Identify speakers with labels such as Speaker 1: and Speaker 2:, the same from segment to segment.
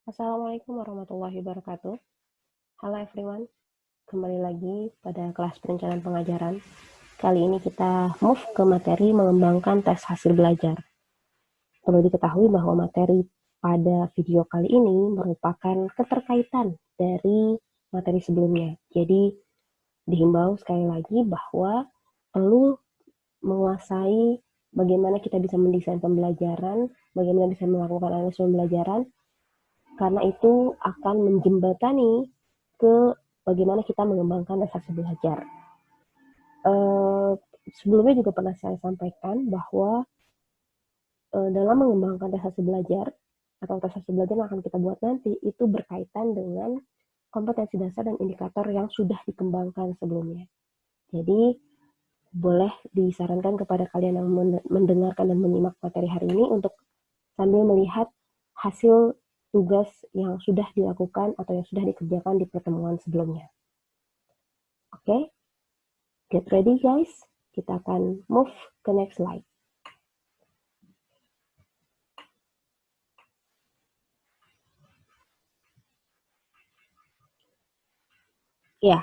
Speaker 1: Assalamualaikum warahmatullahi wabarakatuh. Halo everyone, kembali lagi pada kelas perencanaan pengajaran. Kali ini kita move ke materi mengembangkan tes hasil belajar. Perlu diketahui bahwa materi pada video kali ini merupakan keterkaitan dari materi sebelumnya. Jadi dihimbau sekali lagi bahwa perlu menguasai bagaimana kita bisa mendesain pembelajaran, bagaimana bisa melakukan analisis pembelajaran, karena itu akan menjembatani ke bagaimana kita mengembangkan hasil belajar. Sebelumnya juga pernah saya sampaikan bahwa dalam mengembangkan tes hasil belajar atau tes hasil belajar yang akan kita buat nanti itu berkaitan dengan kompetensi dasar dan indikator yang sudah dikembangkan sebelumnya. Jadi boleh disarankan kepada kalian yang mendengarkan dan menyimak materi hari ini untuk sambil melihat hasil tugas yang sudah dilakukan atau yang sudah dikerjakan di pertemuan sebelumnya. Oke, get ready guys. Kita akan move ke next slide. Ya,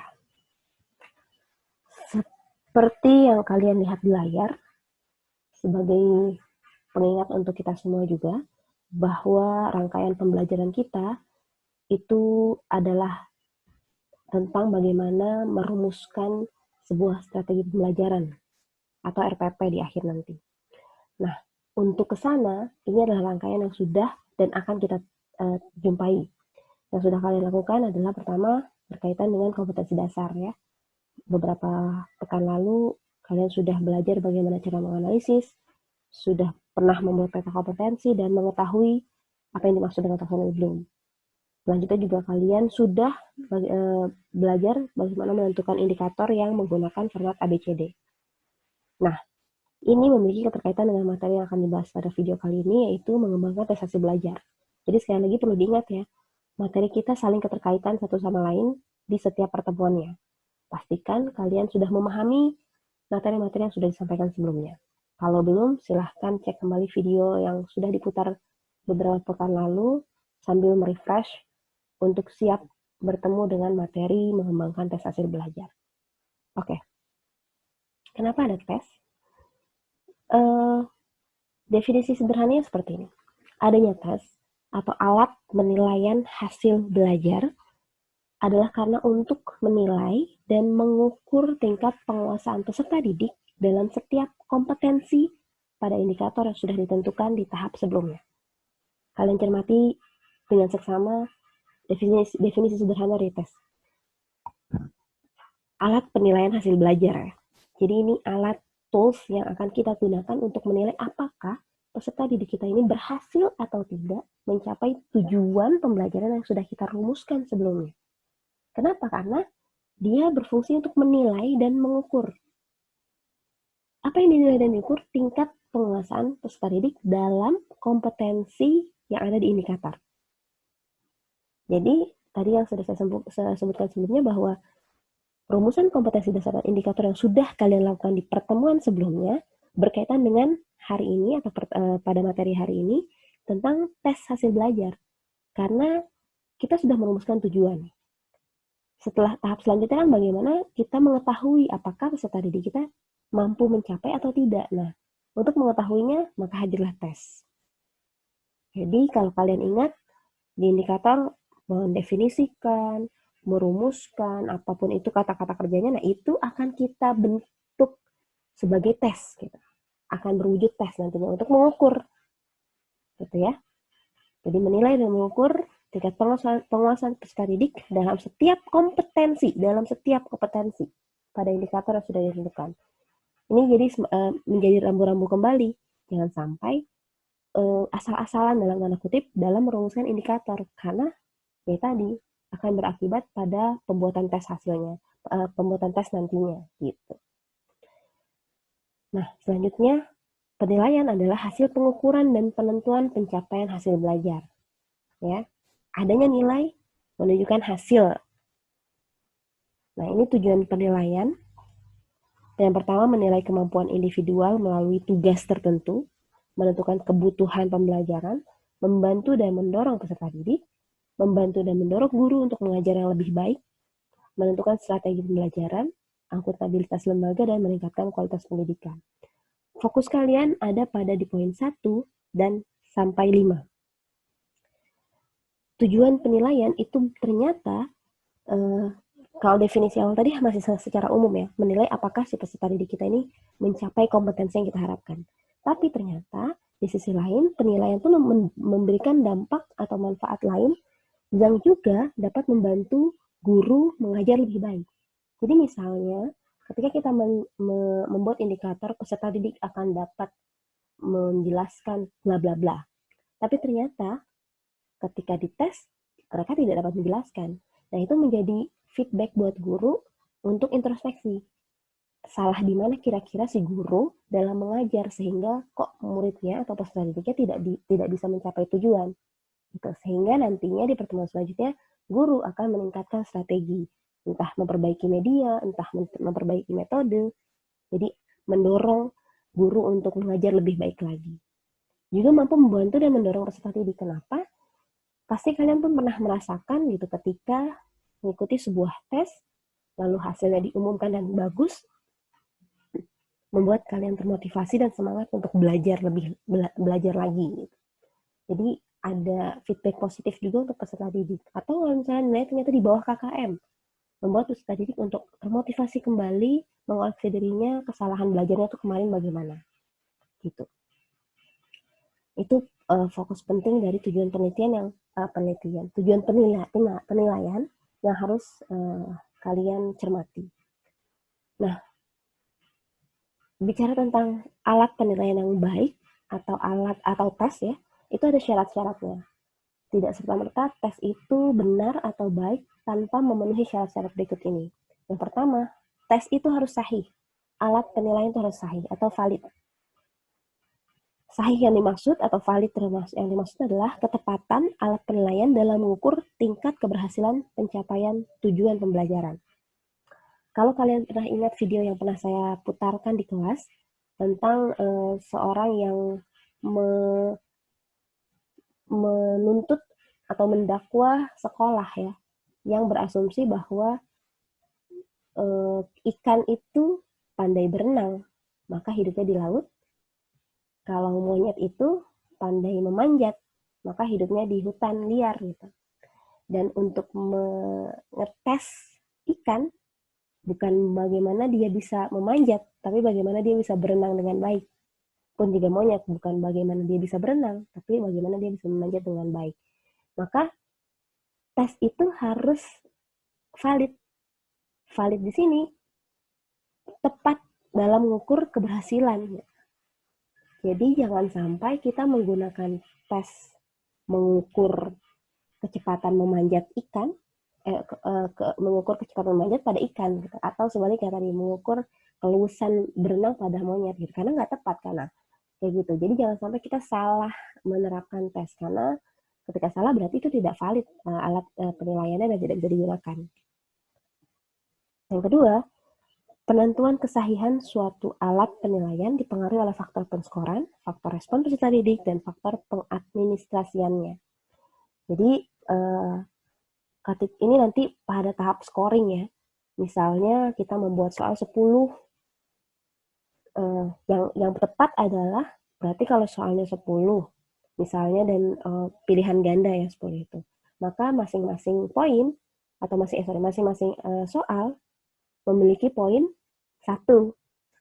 Speaker 1: seperti yang kalian lihat di layar, sebagai pengingat untuk kita semua juga, bahwa rangkaian pembelajaran kita itu adalah tentang bagaimana merumuskan sebuah strategi pembelajaran atau RPP di akhir nanti. Nah, untuk ke sana, ini adalah rangkaian yang sudah dan akan kita jumpai. Yang sudah kalian lakukan adalah pertama, berkaitan dengan kompetensi dasar ya. Beberapa pekan lalu, kalian sudah belajar bagaimana cara menganalisis, sudah pernah membuat peta kompetensi, dan mengetahui apa yang dimaksud dengan taksonomi Bloom. Selanjutnya juga kalian sudah belajar bagaimana menentukan indikator yang menggunakan format ABCD. Nah, ini memiliki keterkaitan dengan materi yang akan dibahas pada video kali ini, yaitu mengembangkan tes hasil belajar. Jadi sekali lagi perlu diingat ya, materi kita saling keterkaitan satu sama lain di setiap pertemuannya. Pastikan kalian sudah memahami materi-materi yang sudah disampaikan sebelumnya. Kalau belum, silahkan cek kembali video yang sudah diputar beberapa pekan lalu sambil merefresh untuk siap bertemu dengan materi mengembangkan tes hasil belajar. Oke, kenapa ada tes? Definisi sederhananya seperti ini. Adanya tes atau alat penilaian hasil belajar adalah karena untuk menilai dan mengukur tingkat penguasaan peserta didik dalam setiap kompetensi pada indikator yang sudah ditentukan di tahap sebelumnya. Kalian cermati dengan seksama definisi sederhana dari tes. Alat penilaian hasil belajar. Jadi ini alat tools yang akan kita gunakan untuk menilai apakah peserta didik kita ini berhasil atau tidak mencapai tujuan pembelajaran yang sudah kita rumuskan sebelumnya. Kenapa? Karena dia berfungsi untuk menilai dan mengukur. Apa yang dinilai dan diukur? Tingkat penguasaan peserta didik dalam kompetensi yang ada di indikator. Jadi, tadi yang sudah saya sebutkan sebelumnya bahwa rumusan kompetensi dasar dan indikator yang sudah kalian lakukan di pertemuan sebelumnya berkaitan dengan hari ini atau pada materi hari ini tentang tes hasil belajar. Karena kita sudah merumuskan tujuan. Setelah tahap selanjutnya kan bagaimana kita mengetahui apakah peserta didik kita mampu mencapai atau tidak. Nah, untuk mengetahuinya maka hadirlah tes. Jadi kalau kalian ingat di indikator mendefinisikan, merumuskan apapun itu kata-kata kerjanya, nah itu akan kita bentuk sebagai tes gitu. Akan berwujud tes nantinya untuk mengukur. Gitu ya. Jadi menilai dan mengukur tingkat penguasaan peserta didik dalam setiap kompetensi pada indikator yang sudah ditentukan. Ini jadi menjadi rambu-rambu kembali. Jangan sampai asal-asalan dalam tanda kutip dalam merumuskan indikator, karena ya tadi akan berakibat pada pembuatan tes hasilnya, pembuatan tes nantinya gitu. Nah, selanjutnya penilaian adalah hasil pengukuran dan penentuan pencapaian hasil belajar. Ya, adanya nilai menunjukkan hasil. Nah, ini tujuan penilaian. Yang pertama, menilai kemampuan individual melalui tugas tertentu, menentukan kebutuhan pembelajaran, membantu dan mendorong peserta didik, membantu dan mendorong guru untuk mengajar yang lebih baik, menentukan strategi pembelajaran, akuntabilitas lembaga, dan meningkatkan kualitas pendidikan. Fokus kalian ada pada di poin 1 dan sampai 5. Tujuan penilaian itu ternyata, kalau definisi awal tadi masih secara umum ya, menilai apakah si peserta didik kita ini mencapai kompetensi yang kita harapkan. Tapi ternyata di sisi lain penilaian itu memberikan dampak atau manfaat lain yang juga dapat membantu guru mengajar lebih baik. Jadi misalnya ketika kita membuat indikator peserta didik akan dapat menjelaskan bla bla bla, tapi ternyata ketika dites mereka tidak dapat menjelaskan. Nah, itu menjadi feedback buat guru untuk introspeksi. Salah di mana kira-kira si guru dalam mengajar sehingga kok muridnya atau peserta didiknya tidak bisa mencapai tujuan. Gitu. Sehingga nantinya di pertemuan selanjutnya guru akan meningkatkan strategi, entah memperbaiki media, entah memperbaiki metode. Jadi mendorong guru untuk mengajar lebih baik lagi. Juga mampu membantu dan mendorong peserta didik. Kenapa? Pasti kalian pun pernah merasakan gitu ketika mengikuti sebuah tes, lalu hasilnya diumumkan dan bagus, membuat kalian termotivasi dan semangat untuk belajar lagi. Gitu. Jadi ada feedback positif juga untuk peserta didik. Atau kalau misalnya nilai ternyata di bawah KKM, membuat peserta didik untuk termotivasi kembali, mengoreksi dirinya, kesalahan belajarnya itu kemarin bagaimana. Gitu. Itu fokus penting dari tujuan penilaian penilaian yang harus kalian cermati. Nah, bicara tentang alat penilaian yang baik atau tes ya, itu ada syarat-syaratnya. Tidak serta-merta tes itu benar atau baik tanpa memenuhi syarat-syarat berikut ini. Yang pertama, tes itu harus sahih. Alat penilaian itu harus sahih atau valid. Sahih yang dimaksud atau valid yang dimaksud adalah ketepatan alat penilaian dalam mengukur tingkat keberhasilan pencapaian tujuan pembelajaran. Kalau kalian pernah ingat video yang pernah saya putarkan di kelas tentang seorang yang menuntut atau mendakwa sekolah ya, yang berasumsi bahwa ikan itu pandai berenang, maka hidupnya di laut. Kalau monyet itu pandai memanjat, maka hidupnya di hutan liar gitu. Dan untuk mengetes ikan, bukan bagaimana dia bisa memanjat, tapi bagaimana dia bisa berenang dengan baik. Pun juga monyet, bukan bagaimana dia bisa berenang, tapi bagaimana dia bisa memanjat dengan baik. Maka tes itu harus valid. Valid di sini tepat dalam mengukur keberhasilan. Jadi jangan sampai kita menggunakan tes mengukur kecepatan memanjat ikan, mengukur kecepatan memanjat pada ikan, gitu. Atau sebaliknya tadi mengukur keluasan berenang pada monyet, gitu. Karena nggak tepat karena kayak gitu. Jadi jangan sampai kita salah menerapkan tes karena ketika salah berarti itu tidak valid alat penilaiannya dan tidak bisa digunakan. Yang kedua, penentuan kesahihan suatu alat penilaian dipengaruhi oleh faktor penskoran, faktor respon peserta didik, dan faktor pengadministrasiannya. Jadi, ini nanti pada tahap scoring ya. Misalnya kita membuat soal 10, yang tepat adalah, berarti kalau soalnya 10, misalnya dan pilihan ganda ya 10 itu, maka masing-masing poin, atau masing-masing soal memiliki poin 1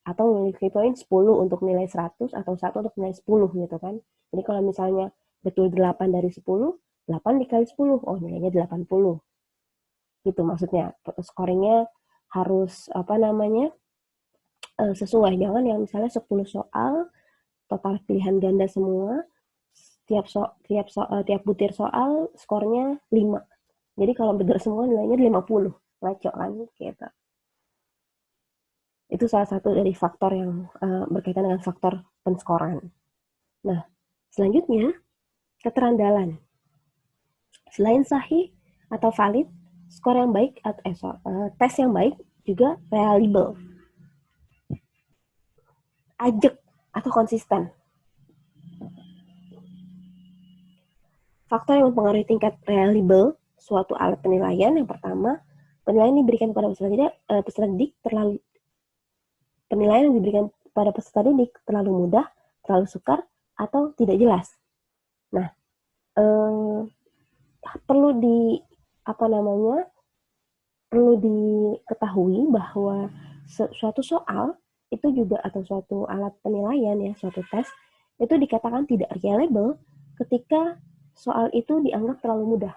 Speaker 1: atau memiliki poin 10 untuk nilai 100 atau 1 untuk nilai 10 gitu kan. Jadi kalau misalnya betul 8 dari 10, 8 dikali 10, oh nilainya 80. Gitu maksudnya. Scoringnya harus sesuai. Jangan yang misalnya 10 soal total pilihan ganda semua, tiap butir soal skornya 5. Jadi kalau benar semua nilainya 50. Ngaco kan gitu. Itu salah satu dari faktor yang berkaitan dengan faktor penskoran. Nah, selanjutnya, keterandalan. Selain sahih atau valid, skor yang baik tes yang baik juga reliable, ajek atau konsisten. faktor yang mempengaruhi tingkat reliable suatu alat penilaian. Yang pertama, penilaian diberikan kepada peserta didik penilaian yang diberikan pada peserta didik terlalu mudah, terlalu sukar, atau tidak jelas. Nah, perlu diketahui bahwa suatu soal itu juga atau suatu alat penilaian ya, suatu tes itu dikatakan tidak reliable ketika soal itu dianggap terlalu mudah.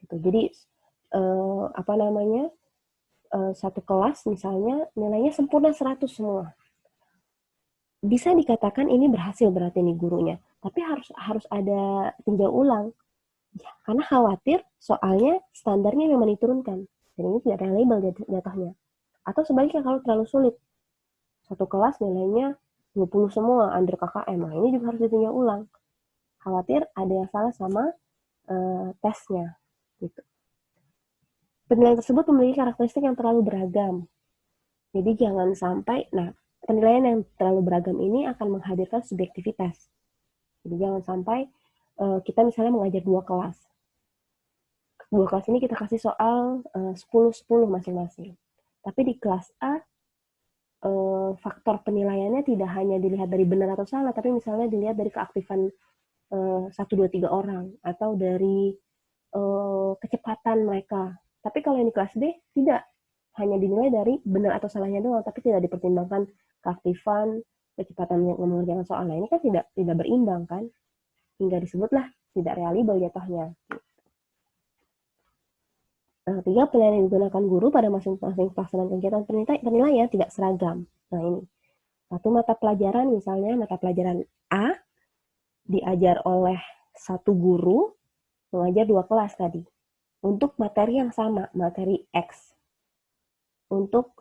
Speaker 1: Gitu. Jadi satu kelas misalnya nilainya sempurna 100 semua. Bisa dikatakan ini berhasil berarti nih gurunya, tapi harus ada tinjau ulang. Ya, karena khawatir soalnya standarnya memang diturunkan. Dan ini tidak reliable jatuhnya. Atau sebaliknya kalau terlalu sulit. Satu kelas nilainya 20 semua under KKM. Nah, ini juga harus ditinjau ulang. Khawatir ada yang salah sama tesnya. Gitu. Penilaian tersebut memiliki karakteristik yang terlalu beragam. Jadi jangan sampai, penilaian yang terlalu beragam ini akan menghadirkan subjektivitas. Jadi jangan sampai kita misalnya mengajar dua kelas ini kita kasih soal 10-10 masing-masing. Tapi di kelas A, faktor penilaiannya tidak hanya dilihat dari benar atau salah, tapi misalnya dilihat dari keaktifan 1, 2, 3 orang, atau dari kecepatan mereka. Tapi kalau yang di kelas B, tidak. Hanya dinilai dari benar atau salahnya doang, tapi tidak dipertimbangkan keaktifan, kecepatan mengerjakan soal. Nah, ini kan tidak berimbang kan? Hingga disebutlah tidak reliable jatuhnya. Tiga, penilaian yang digunakan guru pada masing-masing pelaksanaan kegiatan penilaian tidak seragam. Nah ini, satu mata pelajaran misalnya mata pelajaran A diajar oleh satu guru mengajar dua kelas tadi untuk materi yang sama, materi X, untuk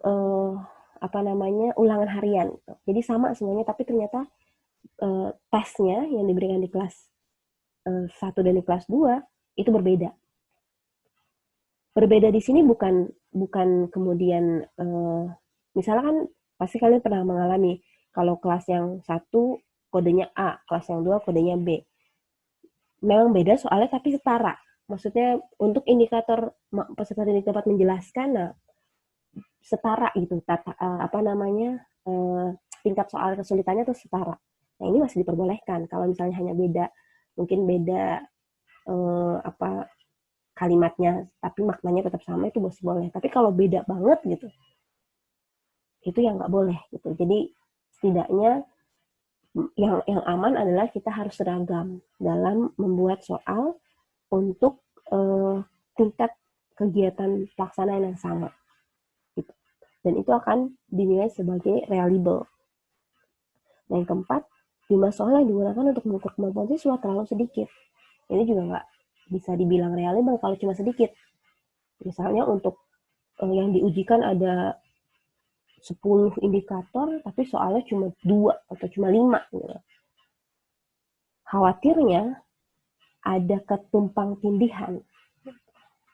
Speaker 1: ulangan harian. Jadi sama semuanya, tapi ternyata tesnya yang diberikan di kelas 1 dan di kelas 2 itu berbeda. Berbeda di sini bukan kemudian misalnya kan pasti kalian pernah mengalami kalau kelas yang 1 kodenya A, kelas yang 2 kodenya B. Memang beda soalnya tapi setara. Maksudnya untuk indikator peserta didik dapat menjelaskan setara gitu. Tingkat soal kesulitannya tuh setara. Nah, ini masih diperbolehkan kalau misalnya hanya beda kalimatnya, tapi maknanya tetap sama, itu masih boleh. Tapi kalau beda banget gitu, itu yang nggak boleh gitu. Jadi setidaknya yang aman adalah kita harus seragam dalam membuat soal untuk tingkat kegiatan pelaksanaan yang sama. Gitu. Dan itu akan dinilai sebagai reliable. Nah, yang keempat, jumlah soal yang digunakan untuk mengukur kemampuan siswa terlalu sedikit. Ini juga nggak bisa dibilang reliable kalau cuma sedikit. Misalnya untuk yang diujikan ada 10 indikator, tapi soalnya cuma 2 atau cuma 5. Gitu. Khawatirnya ada ketumpang tindihan.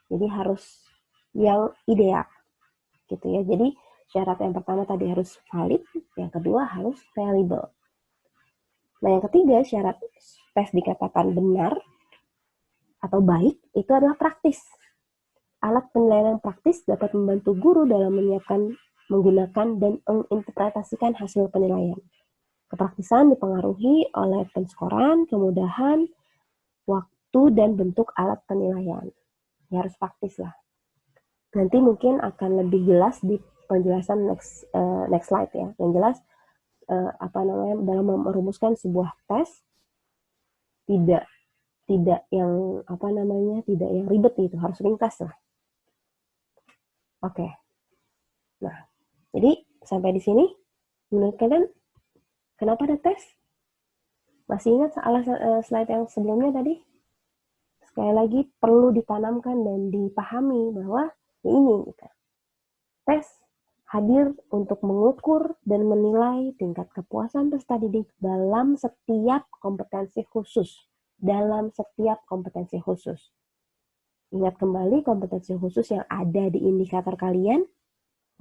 Speaker 1: Jadi harus yang ideal. Gitu ya. Jadi syarat yang pertama tadi harus valid, yang kedua harus reliable. Nah, yang ketiga syarat tes dikatakan benar atau baik itu adalah praktis. Alat penilaian yang praktis dapat membantu guru dalam menyiapkan, menggunakan, dan menginterpretasikan hasil penilaian. Kepraktisan dipengaruhi oleh penskoran, kemudahan, waktu, dan bentuk alat penilaian. Ya, harus praktis lah. Nanti mungkin akan lebih jelas di penjelasan next slide ya. Yang jelas dalam merumuskan sebuah tes tidak yang ribet gitu, harus ringkas lah. Oke. Nah, jadi sampai di sini menurut kalian kenapa ada tes? Masih ingat slide yang sebelumnya tadi? Sekali lagi perlu ditanamkan dan dipahami bahwa ini gitu. Tes hadir untuk mengukur dan menilai tingkat kepuasan peserta didik dalam setiap kompetensi khusus. Ingat kembali kompetensi khusus yang ada di indikator kalian.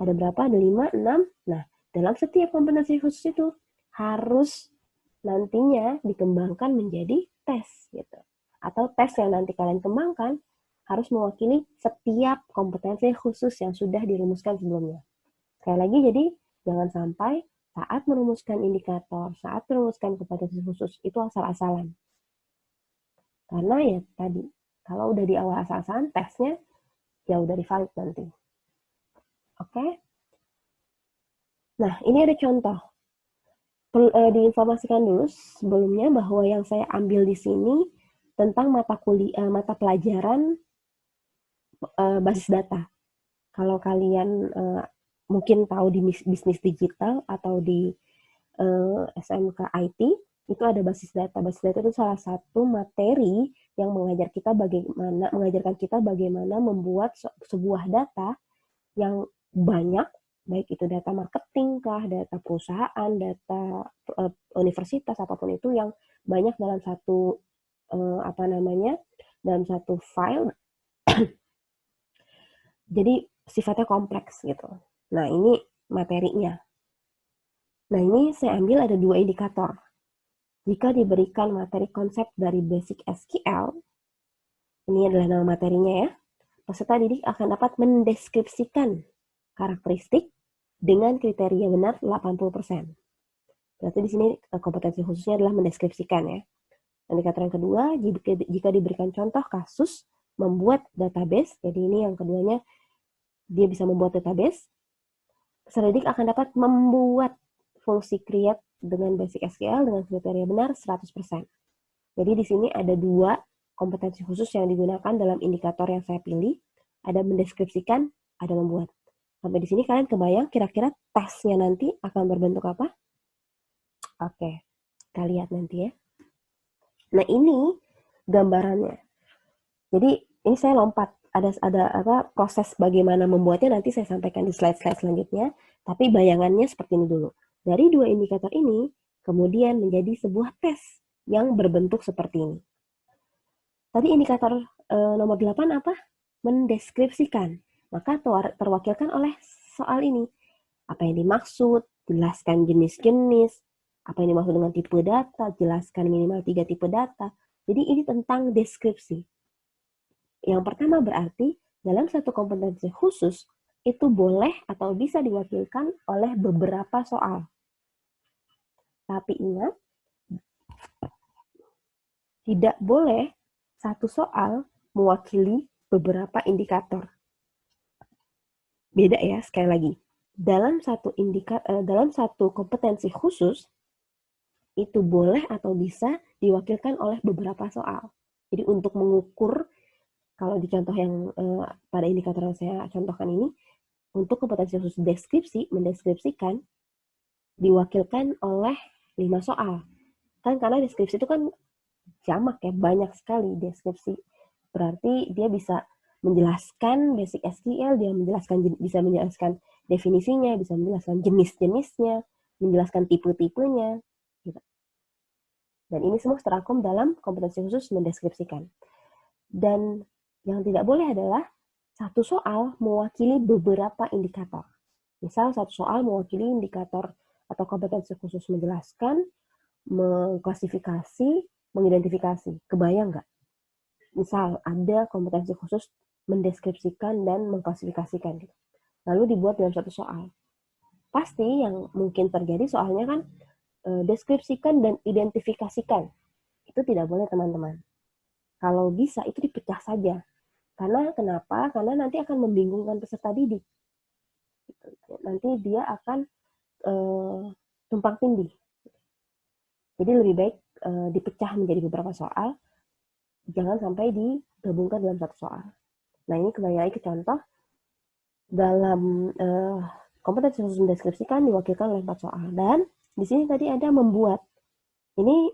Speaker 1: Ada berapa? Ada 5, 6. Nah, dalam setiap kompetensi khusus itu harus nantinya dikembangkan menjadi tes gitu. Atau tes yang nanti kalian kembangkan harus mewakili setiap kompetensi khusus yang sudah dirumuskan sebelumnya. Sekali lagi, jadi jangan sampai saat merumuskan indikator, saat merumuskan kompetensi khusus itu asal-asalan. Karena ya tadi, kalau udah di awal asal-asalan, tesnya jauh dari valid nanti. Oke? Nah, ini ada contoh. Diinformasikan dulu sebelumnya bahwa yang saya ambil di sini tentang mata pelajaran basis data. Kalau kalian mungkin tahu di bisnis digital atau di SMK IT, itu ada basis data. Basis data itu salah satu materi yang mengajarkan kita bagaimana membuat sebuah data yang banyak, baik itu data marketing kah, data perusahaan, data universitas, apapun itu yang banyak dalam satu dalam satu file. Jadi sifatnya kompleks gitu. Nah, ini materinya. Nah, ini saya ambil ada 2 indikator. Jika diberikan materi konsep dari basic SQL, ini adalah nama materinya ya, peserta didik akan dapat mendeskripsikan karakteristik dengan kriteria benar 80%. Berarti di sini kompetensi khususnya adalah mendeskripsikan ya. Indikator yang kedua, jika diberikan contoh kasus membuat database, jadi ini yang keduanya, dia bisa membuat database, peserta didik akan dapat membuat fungsi create dengan basic SQL dengan kriteria benar 100%. Jadi di sini ada 2 kompetensi khusus yang digunakan dalam indikator yang saya pilih, ada mendeskripsikan, ada membuat. Sampai di sini kalian kebayang kira-kira tesnya nanti akan berbentuk apa? Oke, kita lihat nanti ya. Nah, ini gambarannya. Jadi ini saya lompat, ada proses bagaimana membuatnya nanti saya sampaikan di slide-slide selanjutnya, tapi bayangannya seperti ini dulu. Dari 2 indikator ini kemudian menjadi sebuah tes yang berbentuk seperti ini. Tadi indikator nomor 8 apa? Mendeskripsikan. Maka terwakilkan oleh soal ini. Apa yang dimaksud? Jelaskan jenis-jenis. Apa yang dimaksud dengan tipe data? Jelaskan minimal 3 tipe data. Jadi ini tentang deskripsi. Yang pertama berarti dalam satu kompetensi khusus itu boleh atau bisa diwakilkan oleh beberapa soal. Tapi ingat, tidak boleh satu soal mewakili beberapa indikator. Beda ya, sekali lagi. Dalam satu kompetensi khusus, itu boleh atau bisa diwakilkan oleh beberapa soal. Jadi untuk mengukur, kalau di contoh yang pada indikator yang saya contohkan ini, untuk kompetensi khusus mendeskripsikan, diwakilkan oleh 5 soal. Kan karena deskripsi itu kan jamak ya, banyak sekali deskripsi. Berarti dia bisa menjelaskan basic SQL, dia bisa menjelaskan definisinya, bisa menjelaskan jenis-jenisnya, menjelaskan tipe-tipenya, gitu. Dan ini semua terangkum dalam kompetensi khusus mendeskripsikan. Dan yang tidak boleh adalah satu soal mewakili beberapa indikator. Misal satu soal mewakili indikator atau kompetensi khusus menjelaskan, mengklasifikasi, mengidentifikasi. Kebayang nggak? Misal ada kompetensi khusus mendeskripsikan dan mengklasifikasikan. Gitu. Lalu dibuat dalam satu soal. Pasti yang mungkin terjadi soalnya kan deskripsikan dan identifikasikan. Itu tidak boleh teman-teman. Kalau bisa itu dipecah saja. Karena kenapa? Karena nanti akan membingungkan peserta didik. Nanti dia akan tumpang tindih. Jadi lebih baik dipecah menjadi beberapa soal, jangan sampai digabungkan dalam satu soal. Nah, ini kembali lagi ke contoh. Dalam kompetensi khusus mendeskripsikan diwakilkan oleh 4 soal. Dan di sini tadi ada membuat. Ini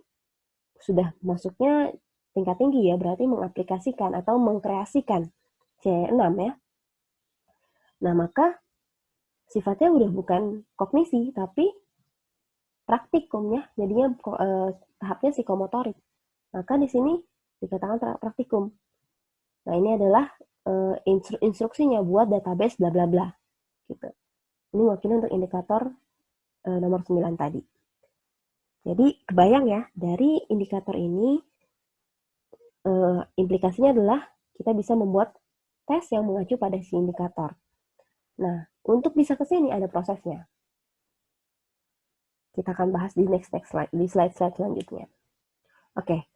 Speaker 1: sudah masuknya tingkat tinggi ya, berarti mengaplikasikan atau mengkreasikan C6 ya. Nah, maka sifatnya udah bukan kognisi, tapi praktikum ya, jadinya tahapnya psikomotorik. Maka di sini dikatakan praktikum. Nah, ini adalah instruksinya buat database bla bla bla. Gitu. Ini wakilnya untuk indikator nomor 9 tadi. Jadi kebayang ya, dari indikator ini implikasinya adalah kita bisa membuat tes yang mengacu pada si indikator. Nah, untuk bisa ke sini ada prosesnya. Kita akan bahas di next slide, di slide selanjutnya. Oke,